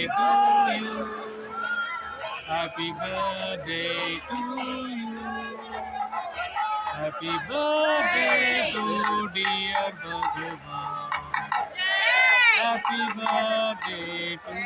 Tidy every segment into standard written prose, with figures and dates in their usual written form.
to you. Happy birthday to you. Happy birthday to dear Bhagavan. Happy birthday to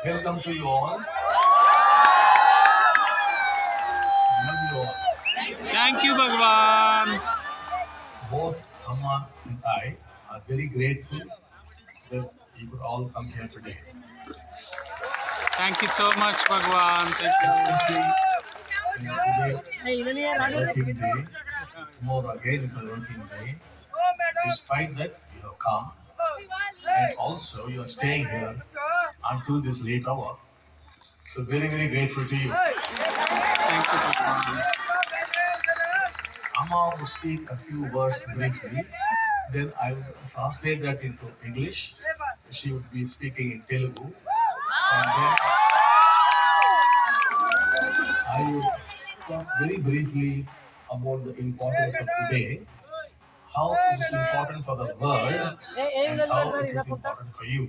Welcome to you all. Love you all. Thank you, Bhagwan. Both Amma and I are very grateful that you could all come here today. Thank you so much, Bhagwan. Thank you. Especially today is a working day. Tomorrow again is a working day. Despite that, you have come, and also you are staying here until this late hour. So very, very grateful to you. Thank you, Bhagwan. Amma will speak a few words briefly. Then I will translate that into English. She would be speaking in Telugu. And then I will talk very briefly about the importance of today, how it is important for the world, and how it is important for you.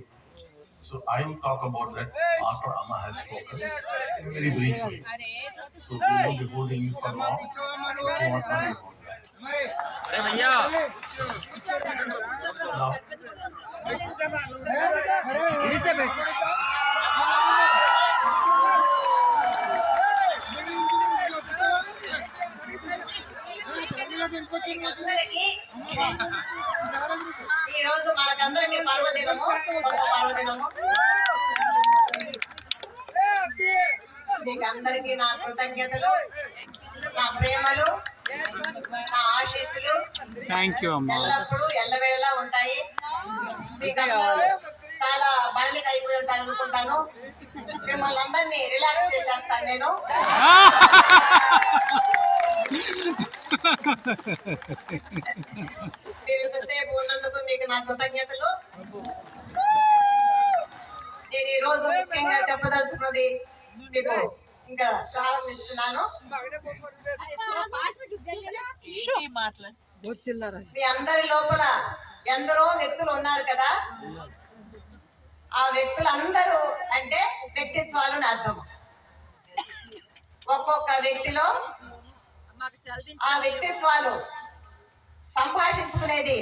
So I will talk about that after Amma has spoken very briefly. So we won't be holding you for long. So do not worry about that. Now, అందరికీ ఈ రోజు మనకందరికీ పర్వదినము, గొప్ప పర్వదినము. మీకు అందరికీ నా కృతజ్ఞతలు, నా ప్రేమలు, నా ఆశీస్సులు ఎల్లప్పుడూ ఎల్లవేళలా ఉంటాయి. మీకు అందరూ చాలా బడలికి అయిపోయి ఉంటారు అనుకుంటాను. మిమ్మల్ని అందరినీ రిలాక్స్ చేసేస్తాను నేను. మీరు ఇంతసేపు ఉన్నందుకు మీకు నా కృతజ్ఞతలు. నేను ఈ రోజు ముఖ్యంగా చెప్పదలుచుకున్నది మీకు ఇంకా ప్రారంభిస్తున్నాను. మీ అందరి లోపల ఎందరో వ్యక్తులు ఉన్నారు కదా, ఆ వ్యక్తులందరూ అంటే వ్యక్తిత్వాలు అని అర్థం. ఒక్కొక్క వ్యక్తిలో ఆ వ్యక్తిత్వాలు సంభాషించుకునేది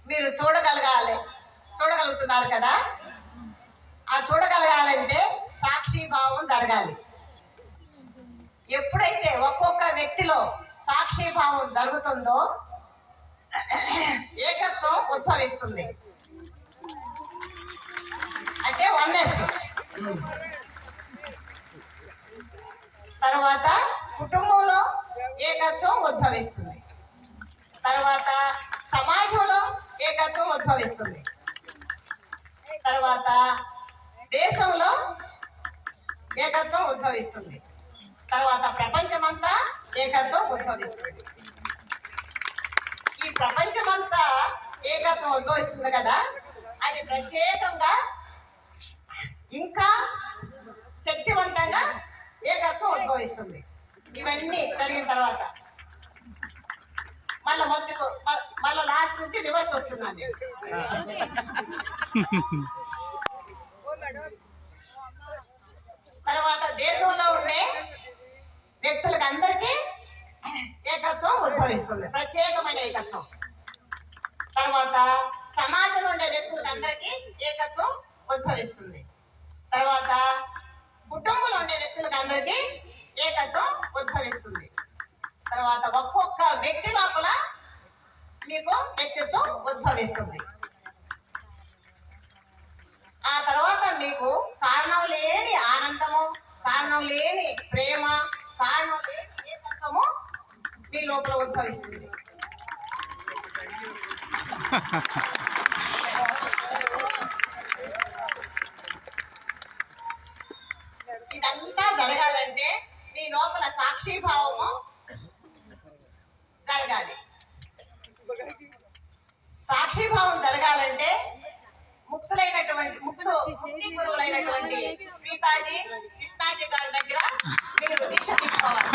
మీరు చూడగలుగుతున్నారు కదా. ఆ చూడగలగాలంటే సాక్షిభావం జరగాలి. ఎప్పుడైతే ఒక్కొక్క వ్యక్తిలో సాక్షిభావం జరుగుతుందో ఏకత్వం ఉద్భవిస్తుంది, అంటే వన్నెస్. తర్వాత కుటుంబంలో ఏకత్వం ఉద్భవిస్తుంది, తర్వాత సమాజంలో ఏకత్వం ఉద్భవిస్తుంది, తర్వాత దేశంలో ఏకత్వం ఉద్భవిస్తుంది, తర్వాత ప్రపంచమంతా ఏకత్వం ఉద్భవిస్తుంది. ఈ ప్రపంచమంతా ఏకత్వం ఉద్భవిస్తుంది కదా, అది ప్రత్యేకంగా ఇంకా శక్తివంతంగా ఏకత్వం ఉద్భవిస్తుంది. ఇవన్నీ జరిగిన తర్వాత మళ్ళీ లాస్ట్ నుంచి రివర్స్ వస్తున్నాను. తర్వాత దేశంలో ఉండే వ్యక్తులకు అందరికీ ఏకత్వం ఉద్భవిస్తుంది, ప్రత్యేకమైన ఏకత్వం. తర్వాత సమాజంలో ఉండే వ్యక్తులకు అందరికీ ఏకత్వం ఉద్భవిస్తుంది. తర్వాత కుటుంబంలో ఉండే వ్యక్తులకు అందరికీ ఏకత్వం ఉద్భవిస్తుంది. తర్వాత ఒక్కొక్క వ్యక్తి లోపల మీకు వ్యక్తిత్వం ఉద్భవిస్తుంది. ఆ తర్వాత మీకు కారణం లేని ఆనందము, కారణం లేని ప్రేమ, కారణం లేని ఏకత్వము మీ లోపల ఉద్భవిస్తుంది. ఇదంతా జరగాలంటే మీ లోపల సాక్షిభావము జరగాలి. సాక్షిభావం జరగాలంటే ముక్తి గురువులైనటువంటి ప్రీతాజీ కృష్ణాజీ గారి దగ్గర మీరు దీక్ష తీసుకోవాలి.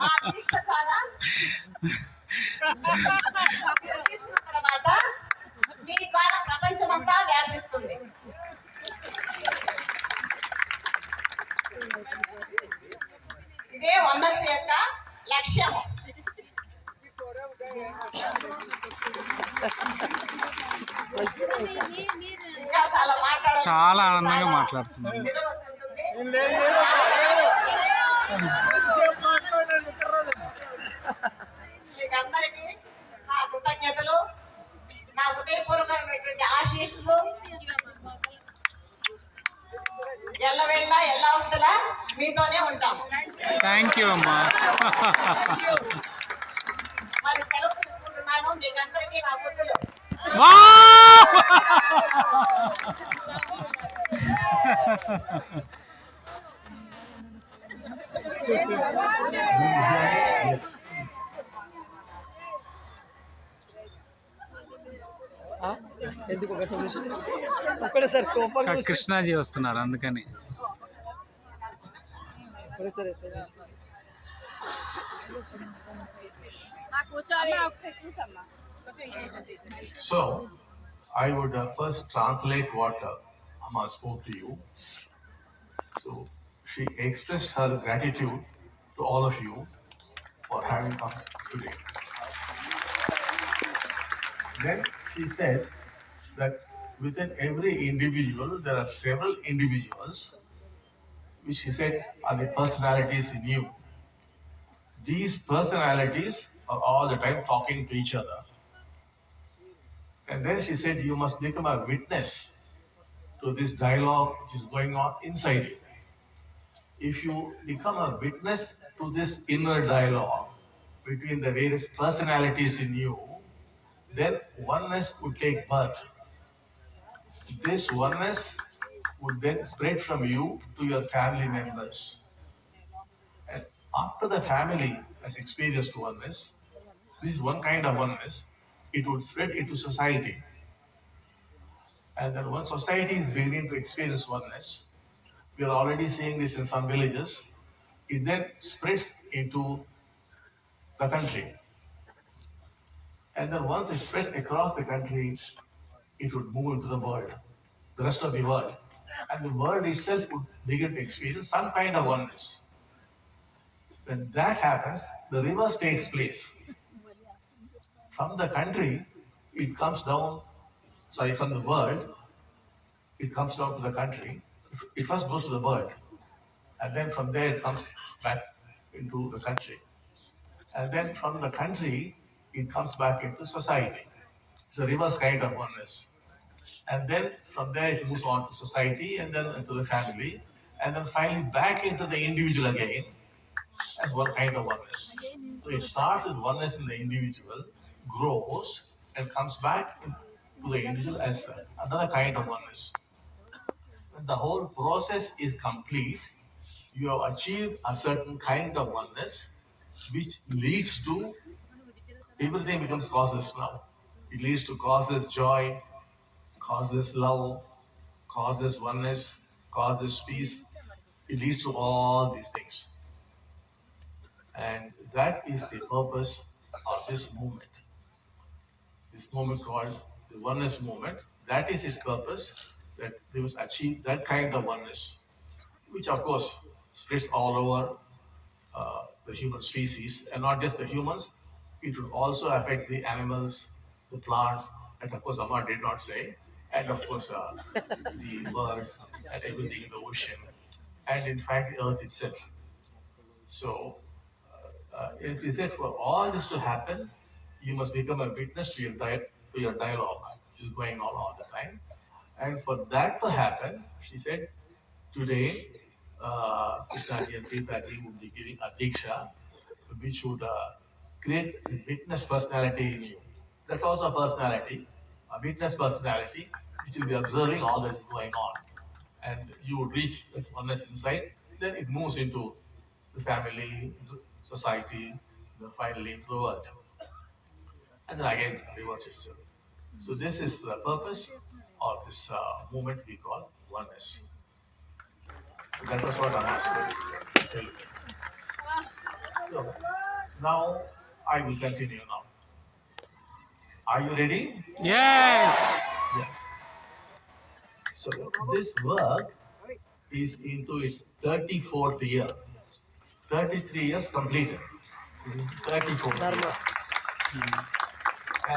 ఆ దీక్ష ద్వారా తీసుకున్న తర్వాత మీ ద్వారా ప్రపంచమంతా వ్యాపిస్తుంది. ఇదే వన్నెస్ యొక్క లక్ష్యము. ఇంకా చాలా ఆనందంగా మాట్లాడుతున్నాను. నిద్ర వస్తుంటుంది. మీకు అందరికీ నా కృతజ్ఞతలు, నా హృదయపూర్వకమైనటువంటి ఆశీస్సులు. ఎల్లవేళ ఎల్ల అవస్థలా మీతోనే ఉంటాము. థ్యాంక్ యూ అమ్మా. మరి సెలవు తీసుకుంటున్నాను. మీకు అందరికీ నా బుద్ధులు. Yes. ఎందుకు ఒకటేసారి కోపంగా కృష్ణాజీ వస్తున్నారు అందుకని. ఒకటేసారి So, I would first translate what Amma spoke to you. So, she expressed her gratitude to all of you for having come today. Then she said that within every individual, there are several individuals, which she said are the personalities in you. These personalities are all the time talking to each other. And then she said, you must become a witness to this dialogue which is going on inside you. If you become a witness to this inner dialogue between the various personalities in you, then oneness would take birth. This oneness would then spread from you to your family members. And after the family has experienced oneness, this is one kind of oneness, it would spread into society. And then once society is beginning to experience oneness, we are already seeing this in some villages, it then spreads into the country. And then once it spreads across the country, it would move into the world, the rest of the world. And the world itself would begin to experience some kind of oneness. When that happens, the reverse takes place. From the country, it comes down, from the world, it comes down to the country. It first goes to the world. And then from there, it comes back into the country. And then from the country, it comes back into society. It's a reverse kind of oneness. And then from there it moves on to society and then into the family and then finally back into the individual again as one kind of oneness. So it starts with oneness in the individual, grows and comes back to the individual as another kind of oneness. When the whole process is complete, you have achieved a certain kind of oneness which leads to everything becomes causeless now. It leads to causeless joy, causeless love, causeless oneness, causeless peace. It leads to all these things. And that is the purpose of this movement. This movement called the oneness movement, that is its purpose, that they must achieve that kind of oneness, which of course spreads all over the human species, and not just the humans, it would also affect the animals, the plants, and of course Amma did not say, and of course the birds and everything in the ocean, and in fact the earth itself. So it is said for all this to happen, you must become a witness to your dialogue, which is going on all the time. And for that to happen, she said, today Krishnaji and Pritaji would be giving a diksha, which would create the witness personality in you. That's also a personality. a witness personality which will be observing all that is going on. And you would reach that oneness insight, then it moves into the family, into society, then finally into the world. And then again reverse itself. So this is the purpose of this movement we call oneness. So that was what I was going to tell you. So now I will continue now. Are you ready? Yes. Yes. So this work is into its 34th year. 33 years completed. 34th year.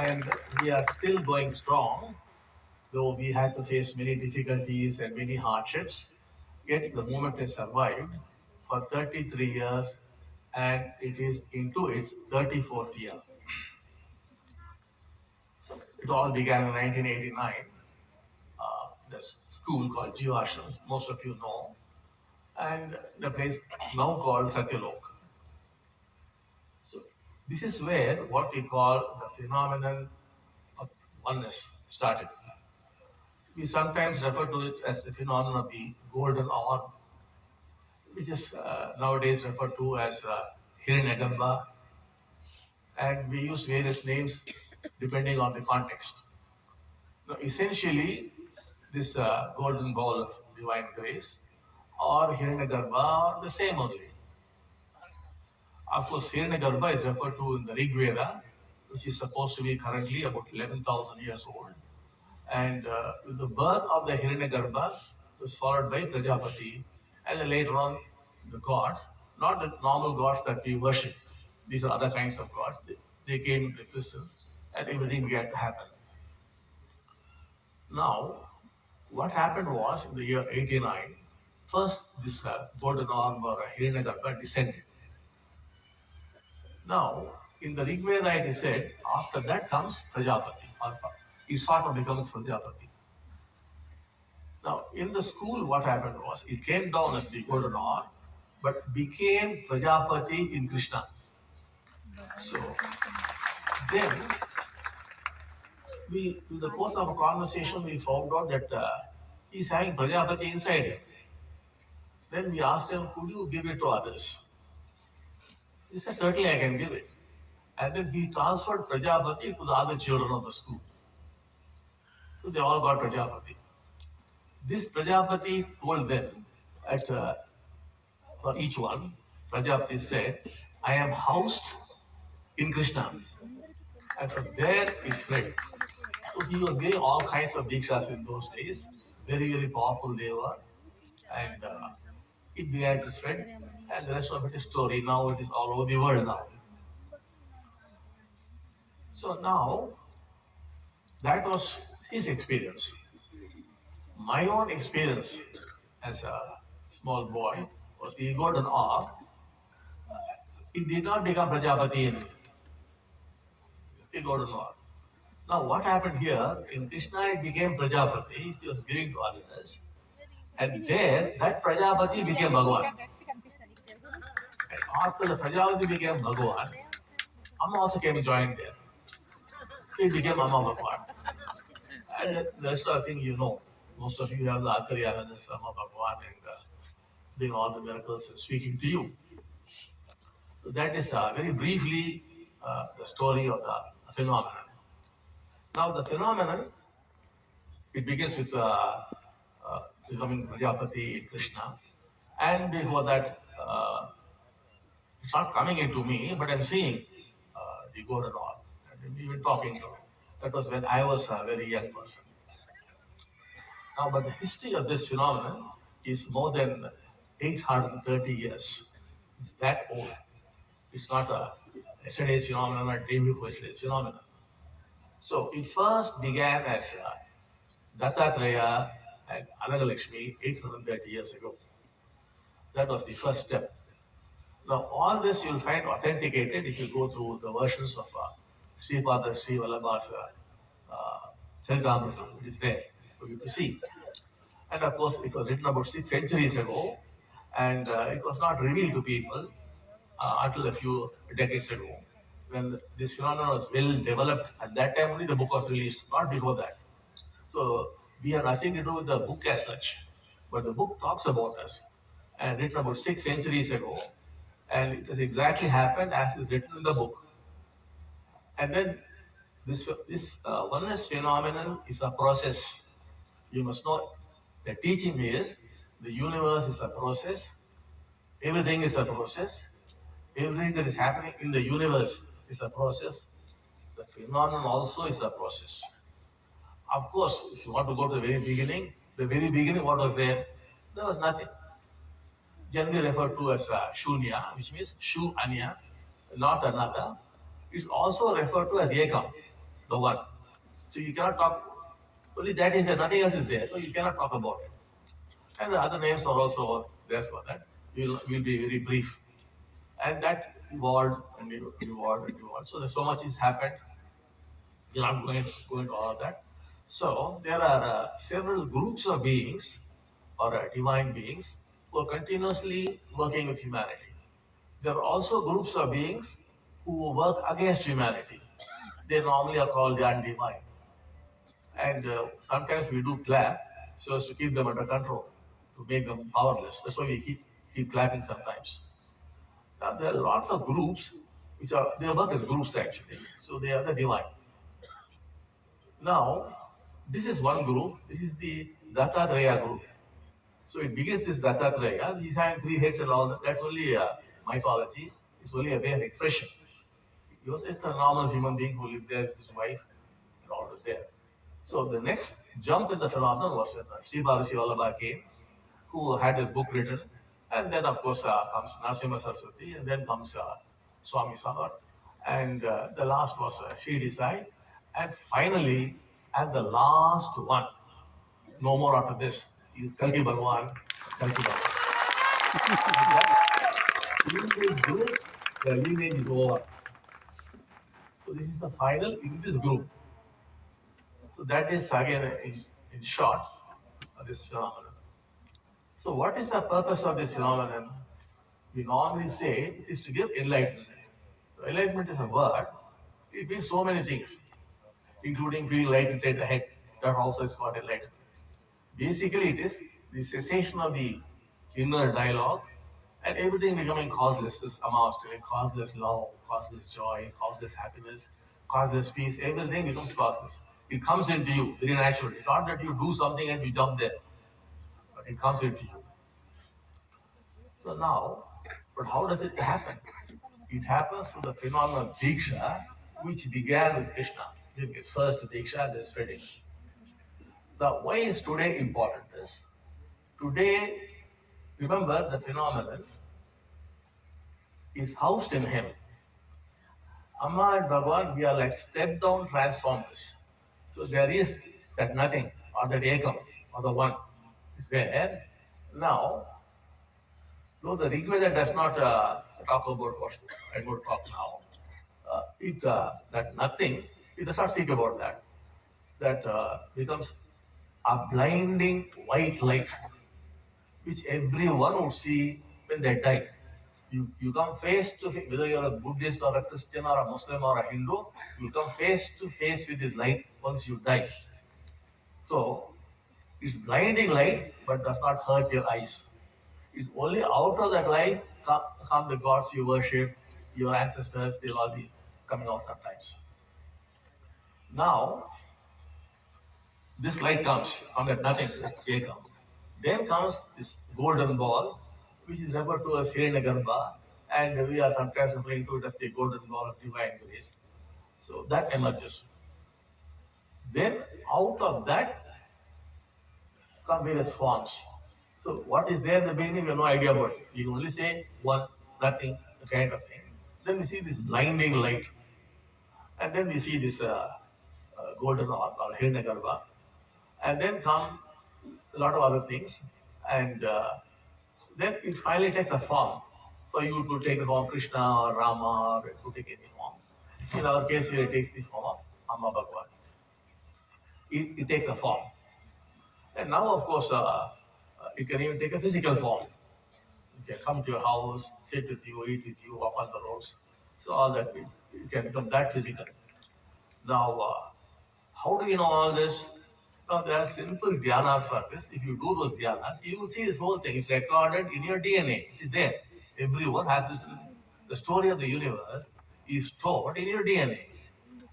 And we are still going strong, though we had to face many difficulties and many hardships. Yet the movement has survived for 33 years and it is into its 34th year. So it all began in 1989. This school called Jivashram, most of you know, and the place now called Satyalok. So this is where what we call the phenomenon of oneness started. We sometimes refer to it as the phenomenon of the golden orb, which is nowadays referred to as Hiranyagarbha, and we use various names depending on the context. Now, essentially, this golden ball of divine grace or Hiranyagarbha are the same only. Of course, Hiranyagarbha is referred to in the Rig Veda, which is supposed to be currently about 11,000 years old. And with the birth of the Hiranyagarbha was followed by Prajapati, and then later on the gods, not the normal gods that we worship. These are other kinds of gods. They came into existence, and everything began to happen. Now, what happened was in the year 89, first this golden orb or Hiranyagarbha descended. Now, in the Rig Veda it is said, after that comes Prajapati, or he sort of becomes Prajapati. Now, in the school, what happened was, it came down as the golden orb, but became Prajapati in Krishna. So, then, in the course of a conversation, we found out that he's having Prajapati inside him. Then we asked him, could you give it to others? He said, certainly I can give it. And then he transferred Prajapati to the other children of the school. So they all got Prajapati. This Prajapati told them at for each one, Prajapati said, I am housed in Krishna. And from there it spread. So he was giving all kinds of dikshas in those days. Very, very powerful they were. And it began to spread. And the rest of it is story. Now it is all over the world now. So now, that was his experience. My own experience as a small boy was the golden orb. It did not become Prajapati in the golden orb. Now, what happened here, in Krishna it became Prajapati, he was giving to others. And there, that Prajapati became Bhagavan. And after the Prajapati became Bhagavan, Amma also came and joined there. It became Amma Bhagavan. And the rest of the thing you know. Most of you have the Antaryamana, Amma Bhagavan, and doing all the miracles and speaking to you. So that is very briefly the story of the phenomenon. Now the phenomenon, it begins with becoming Prajapati in Krishna. And before that, it's not coming into me, but I'm seeing the golden orb. And even talking to him. That was when I was a very young person. Now, but the history of this phenomenon is more than 830 years. It's that old. It's not a yesterday's phenomenon or day before yesterday's phenomenon. So it first began as Dattatreya and Anagalakshmi 830 years ago. That was the first step. Now, all this you'll find authenticated if you go through the versions of Sripada Sri Vallabha's Charitamrita. It is there for you to see. And of course, it was written about 6 centuries ago, and it was not revealed to people until a few decades ago. when this phenomenon was well developed, at that time only the book was released, not before that. So we have nothing to do with the book as such, but the book talks about us and written about 6 centuries ago, and it has exactly happened as is written in the book. And then this oneness phenomenon is a process. You must know the teaching is the universe is a process, everything is a process, everything that is happening in the universe is a process. The phenomenon also is a process. Of course, if you want to go to the very beginning, what was there? There was nothing. Generally referred to as shunya, which means shu anya, not another. It's also referred to as ekam, the one. So you cannot talk, only that is there, nothing else is there, so you cannot talk about it. And the other names are also there for that. We'll be very brief. And that evolved and evolved and evolved. So there's so much has happened. We're not going to all of that. So there are several groups of beings or divine beings who are continuously working with humanity. There are also groups of beings who work against humanity. They normally are called the undivine. And sometimes we do clap so as to keep them under control, to make them powerless. That's why we keep clapping sometimes. Now, there are lots of groups which are, they work as groups actually. So they are the divine. Now, this is one group. This is the Dattatreya group. So it begins as Dattatreya. He's having 3 heads and all that. That's only a mythology. It's only a way of expression. He was just a normal human being who lived there with his wife and all was there. So the next jump in the phenomenon was when Sri Bharati Vallabha came, who had his book written. And then, of course, comes Narasimha Saraswati, and then comes Swami Sabar. And the last was Shri Desai. And finally, and the last one, no more after this, is Kalki Bhagwan. Kalki Bhagwan. In this group, the lineage is over. So this is the final in this group. So that is again in short this phenomenon. So what is the purpose of this phenomenon? We normally say it is to give enlightenment. So enlightenment is a word. It means so many things, including feeling light inside the head. That also is called enlightenment. Basically, it is the cessation of the inner dialogue and everything becoming causeless. This Amma was telling, causeless love, causeless joy, causeless happiness, causeless peace. Everything becomes causeless. It comes into you very naturally. Not that you do something and you jump there, but it comes into you. So now, but how does it happen? It happens through the phenomenon of Diksha, which began with Krishna. His first Diksha and then spreading. Now, why is today important is, today, remember the phenomenon is housed in him. Amma and Bhagavan, we are like step down transformers. So there is that nothing, or that Ekam, or the one is there. Now, though the Rig Veda does not talk about what I'm going to talk now, that nothing, it does not speak about that. That becomes a blinding white light, which everyone would see when they die. You come face to face, whether you're a Buddhist or a Christian or a Muslim or a Hindu, you come face to face with this light once you die. So it's blinding light, but does not hurt your eyes. It's only out of that light come the gods you worship, your ancestors, they'll all be coming out sometimes. Now, this light comes from that nothing, Ekam. Then comes this golden ball, which is referred to as Hiranyagarbha, and we are sometimes referring to it as the golden ball of divine grace. So that emerges. Then out of that come various forms. So what is there in the beginning, we have no idea about it. You can only say one, nothing, the kind of thing. Then we see this blinding light. And then we see this golden orb or Hiranyagarbha. And then come a lot of other things. And then it finally takes a form. For you to take the form Krishna or Rama or to take any form. In our case here it takes the form of Amma Bhagwan. It takes a form. And now of course it can even take a physical form. It can come to your house, sit with you, eat with you, walk on the roads. So all that it can become that physical. Now, how do we know all this? Now, there are simple dhyanas for this. If you do those dhyanas, you will see this whole thing. It's recorded in your DNA. It is there. Everyone has this. The story of the universe is stored in your DNA.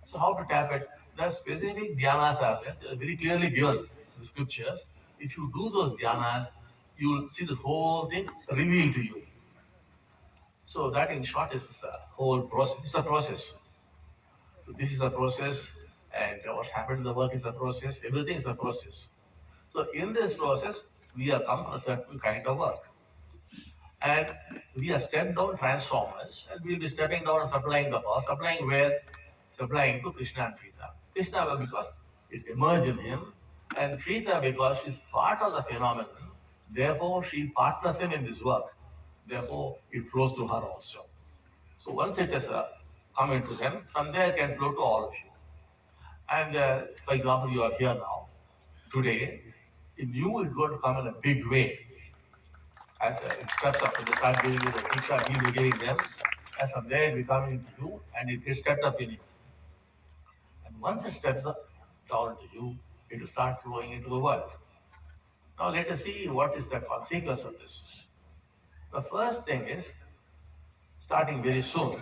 So, how to tap it? There are specific dhyanas are there. They are very clearly given in the scriptures. If you do those dhyanas, you will see the whole thing revealed to you. So, that in short is the whole process. It's a process. So this is a process, and what's happened in the work is a process. Everything is a process. So in this process, we are come for a certain kind of work, and we are step down transformers, and we'll be stepping down and supplying the power. Supplying where? Supplying to Krishna and Krita. Krishna because it emerged in him, and Krita because she's part of the phenomenon. Therefore, she partners him in this work. Therefore, it flows to her also. So once it has come into them, from there it can flow to all of you. And for example, you are here now, today, in you it going to come in a big way. As it steps up, they start giving you the diksha, we will be giving them. And from there it will come into you and it gets stepped up in you. And once it steps up down to you, it will start flowing into the world. Now let us see what is the consequence of this. The first thing is, starting very soon,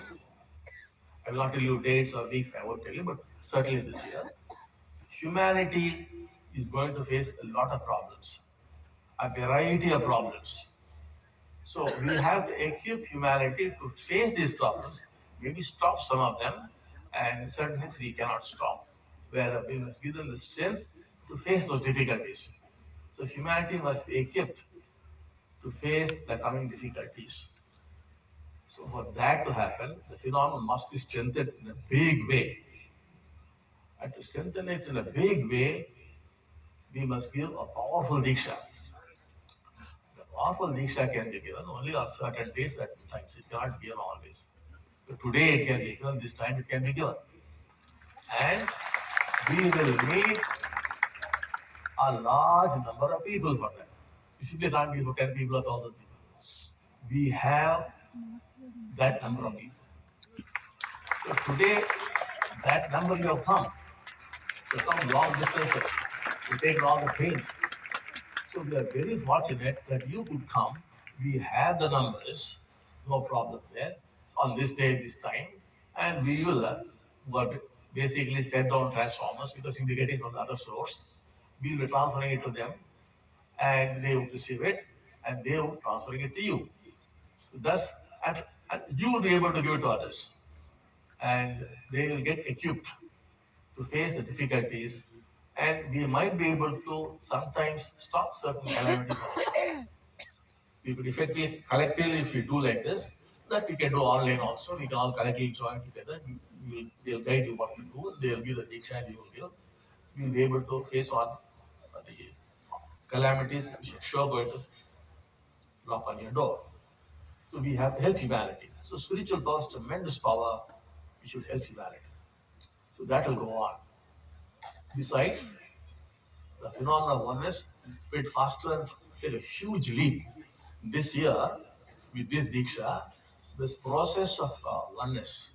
I will not tell you dates or weeks, I won't tell you, but certainly this year, humanity is going to face a lot of problems, a variety of problems. So we have to equip humanity to face these problems, maybe stop some of them, and certain things we cannot stop, where we must give them the strength to face those difficulties. So humanity must be equipped to face the coming difficulties. So for that to happen, the phenomenon must be strengthened in a big way. And to strengthen it in a big way, we must give a powerful diksha. The powerful diksha can be given only on certain days, certain times. It cannot be given always. But today it can be given, this time it can be given. And we will need a large number of people for that. You simply can't give for 10 people or 1,000 people. We have that number of people. So today, that number you have come. You have come long distances. You take all the pains. So we are very fortunate that you could come. We have the numbers, no problem there. So on this day, this time, and we will basically step down transformers because you'll be getting from the other source. We will be transferring it to them, and they will receive it, and they will transferring it to you. So thus, and you will be able to give it to others, and they will get equipped to face the difficulties, and we might be able to sometimes stop certain calamities also. We could effectively, collectively, if we do like this, that we can do online also. We can all collectively join together. They'll guide you what to do. They'll give the diksha and you will give. We will be able to face on the calamities which are sure going to knock on your door. So we have to help humanity. So spiritual power is tremendous power. We should help humanity. So that will go on. Besides, the phenomenon of oneness is spread faster and take a huge leap. This year, with this diksha, this process of oneness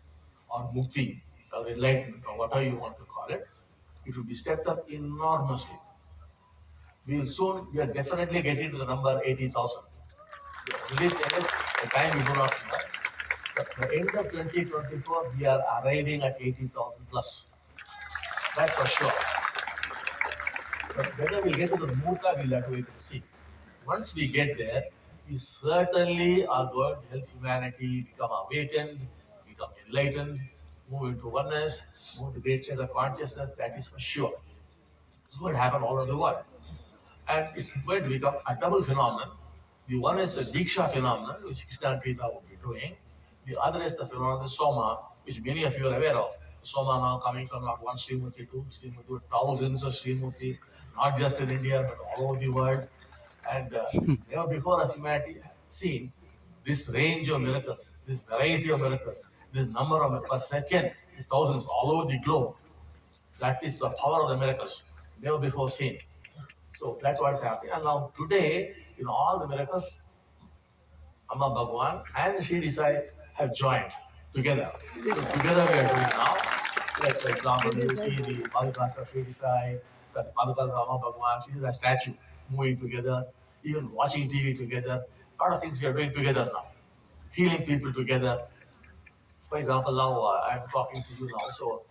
or mukti or enlightenment or whatever you want to call it, it will be stepped up enormously. We are definitely getting to the number 80,000. Only thing is, the time we do not know. But by the end of 2024, we are arriving at 80,000 plus. That's for sure. But whether we get to the Murta, we'll have to wait and see. Once we get there, we certainly are going to help humanity become awakened, become enlightened, move into oneness, move to great state of consciousness. That is for sure. It's going to happen all over the world. And it's going to become a double phenomenon. The one is the Diksha phenomenon, which Krishna and Krita will be doing. The other is the phenomenon of Soma, which many of you are aware of. Soma now coming from not one Srimurti, two Srimurti, thousands of Srimurtis, not just in India, but all over the world. And never before has humanity seen this range of miracles, this variety of miracles, this number of per second, thousands all over the globe. That is the power of the miracles, never before seen. So that's what is happening. And now today, in all the miracles, Amma Bhagwan and Shri Desai have joined. together. So together we are doing now. Like for example, you see the Padukas of Sri Sai, the Padukas of Amma Bhagwan, she is a statue moving together, even watching TV together. A lot of things we are doing together now. Healing people together. For example, now I'm talking to you now, so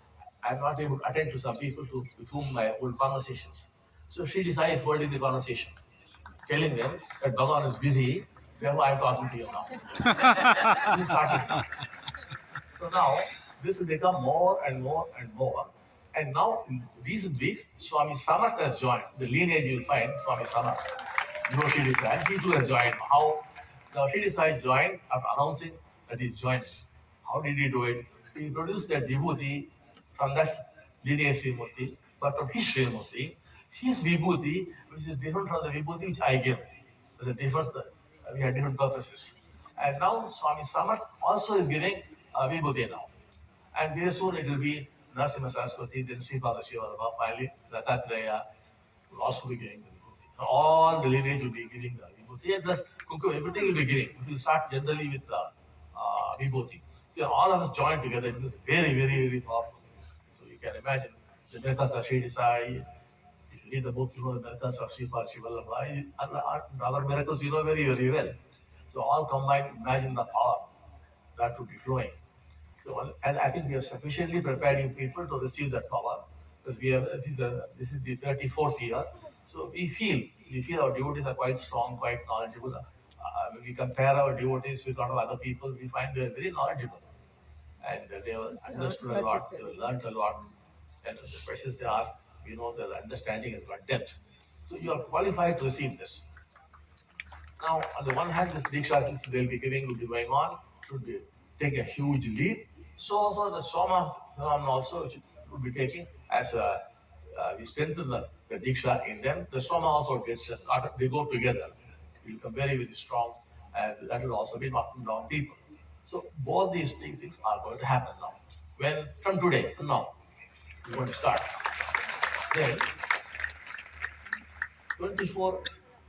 I'm not able to attend to some people with whom I hold conversations. So Sri Sai is holding the conversation, telling them that Bhagavan is busy, therefore I'm talking to you now. He's starting now. So now this will become more and more and more. And now in recent weeks, Swami Samarth has joined. The lineage you'll find Swami Samarth. You know Shri Sai, he too has joined. How now Shri Sai joined after announcing that he's joined. How did he do it? He produced that vibhuti from that lineage Srimurti, but from his Srimurti, his vibhuti, which is different from the vibhuti which I give. There's a difference. We had different purposes. And now Swami Samarth also is giving vibhuti now. And very soon it will be Narasimha Saraswati, then Sripada Shivarama, finally Dattatreya will also be giving the vibhuti. All the lineage will be giving the vibhuti, and plus Kumkum, everything will be giving. We will start generally with vibhuti. So all of us join together, it becomes very, very, very powerful. So you can imagine the Meritas of Shri Sai. If you read the book, you know the Meritas of Sripada Shivalabha. And our miracles you know very, very well. So all combined, imagine the power that would be flowing. So, and I think we have sufficiently prepared you people to receive that power, because we have this is the 34th year. So we feel our devotees are quite strong, quite knowledgeable. When we compare our devotees with a lot of other people, we find they are very knowledgeable, and they have understood a lot, they have learned a lot, and the questions they ask, we know their understanding has got depth. So you are qualified to receive this. Now, on the one hand, this Diksha which they'll be giving will be going on, should be take a huge leap. So also the Soma phenomenon also, which will be taking as we strengthen the Diksha in them, the Soma also gets, they go together. It will become very, very strong, and that will also be knocking down people. So both these things are going to happen now. When, from today, now, we're going to start. Then, 24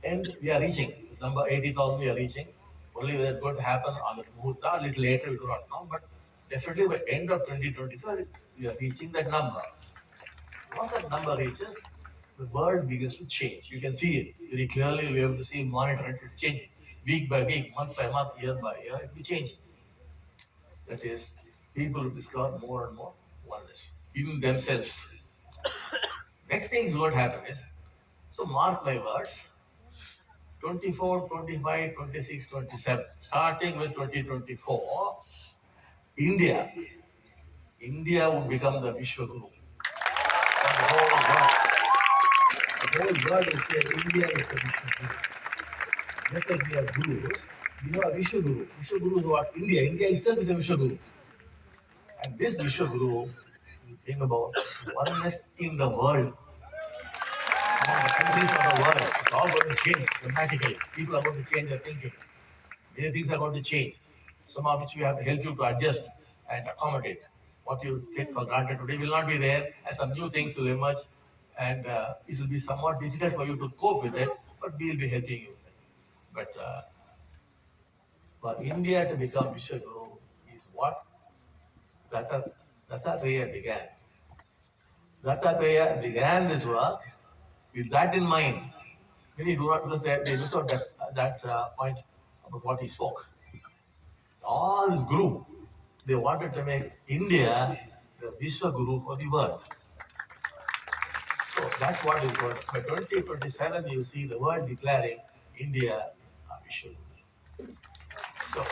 end we are reaching. Number 80,000 we are reaching. Only whether it's going to happen on the Muhurta, a little later, we do not know. But definitely by end of 2024, we are reaching that number. Once that number reaches, the world begins to change. You can see it very clearly. You'll be able to see, monitor it, it's changing. Week by week, month by month, year by year, it will be changing. That is, people will discover more and more oneness in themselves. Next thing is what happen is, so mark my words, 24, 25, 26, 27, starting with 2024, India would become the Vishwaguru. The whole world. The whole world will say India is the Vishwaguru. Just like we have gurus, we have a Vishwaguru. Vishwaguru is what? India. India itself is a Vishwaguru. And this Vishwaguru will bring about oneness in the world. Among the countries of the world, it's all going to change dramatically. People are going to change their thinking. Many things are going to change. Some of which we have to help you to adjust and accommodate. What you take for granted today will not be there, and some new things will emerge, and it will be somewhat difficult for you to cope with it, but we will be helping you with it. But for India to become Vishwaguru is what Dattatreya began. Dattatreya began this work with that in mind. Many do not, because they miss out that point about what he spoke. All this group, they wanted to make India the Vishwaguru for the world. So that's what is going. By 2027, you see the world declaring India a Vishwaguru. So,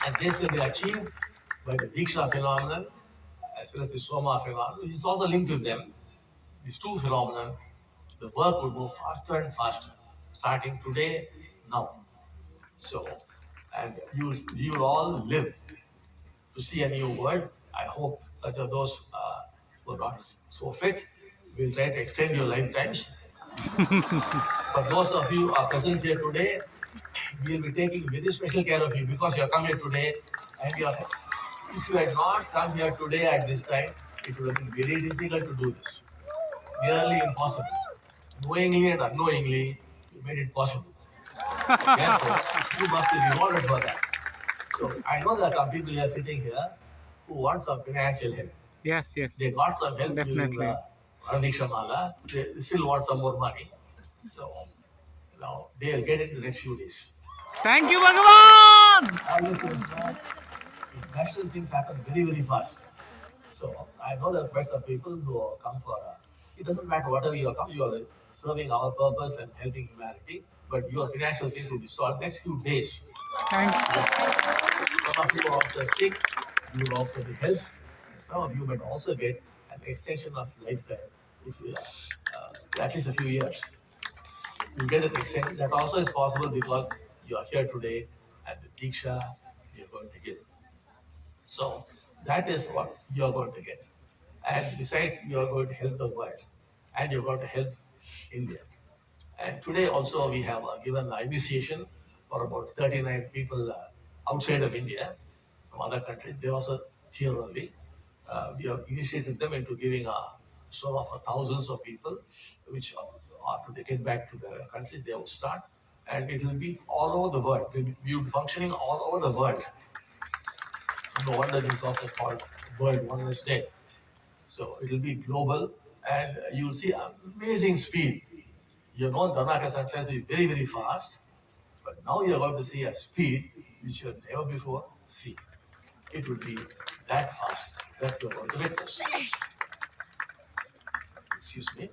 and this will be achieved by the Diksha phenomenon as well as the Soma phenomenon, which is also linked with them. These two phenomena, the work will go faster and faster, starting today, now. So, and you will all live to see a new world. I hope that those who are not so fit will try to extend your lifetimes. For those of you who are present here today, we will be taking very special care of you because you have come here today, and if you had not come here today at this time, it would have been very difficult to do this. Nearly impossible. Knowingly and unknowingly, you made it possible. Therefore, you must be rewarded for that. So I know there are some people here sitting here who want some financial help. Yes, yes. They got some help during Definitely. the Radhiksha Mala. They still want some more money. So now they'll get it in the next few days. Thank you, Bhagavan! Always you know, national things happen very, very fast. So I know there are quite some people who come for it doesn't matter whatever you come, you are serving our purpose and helping humanity, but your financial things will be solved next few days. Thanks. Some of you are also sick, you will also be helped. Some of you might also get an extension of lifetime if you at least a few years. You get that extension. That also is possible because you are here today and the Diksha you're going to give. So that is what you're going to get. And besides, you're going to help the world and you're going to help India. And today also we have given the initiation for about 39 people outside of India, from other countries. They're also here only. We have initiated them into giving a show of thousands of people, which after they get back to their countries, they will start. And it will be all over the world. We will be functioning all over the world. No wonder this is also called World Oneness Day. So it will be global and you will see amazing speed. You know, Dharma sometimes be very, very fast, but now you're going to see a speed which you have never before seen. It will be that fast that you're going to witness. Excuse me.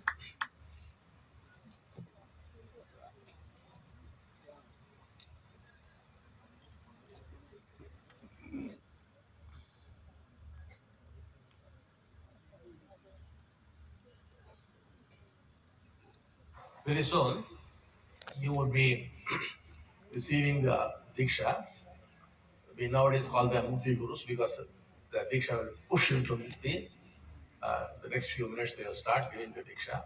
Very soon, you would be receiving the Diksha. We nowadays call them Mukti Gurus because the Diksha will push into Mukti. The next few minutes, they will start giving the Diksha.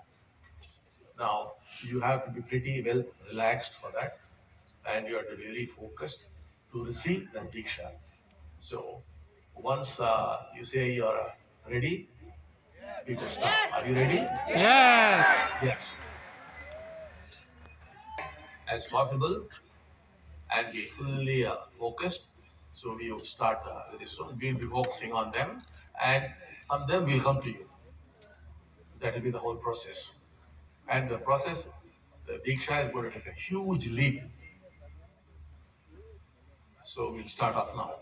Now, you have to be pretty well relaxed for that, and you have to be very focused to receive the Diksha. So, once you say you're ready, we can start. Are you ready? Yes. Yes. As possible, and be fully focused. So, we will start very soon. We'll be focusing on them, and from them, we'll come to you. That will be the whole process. And the process, the Diksha is going to take a huge leap. So we'll start off now.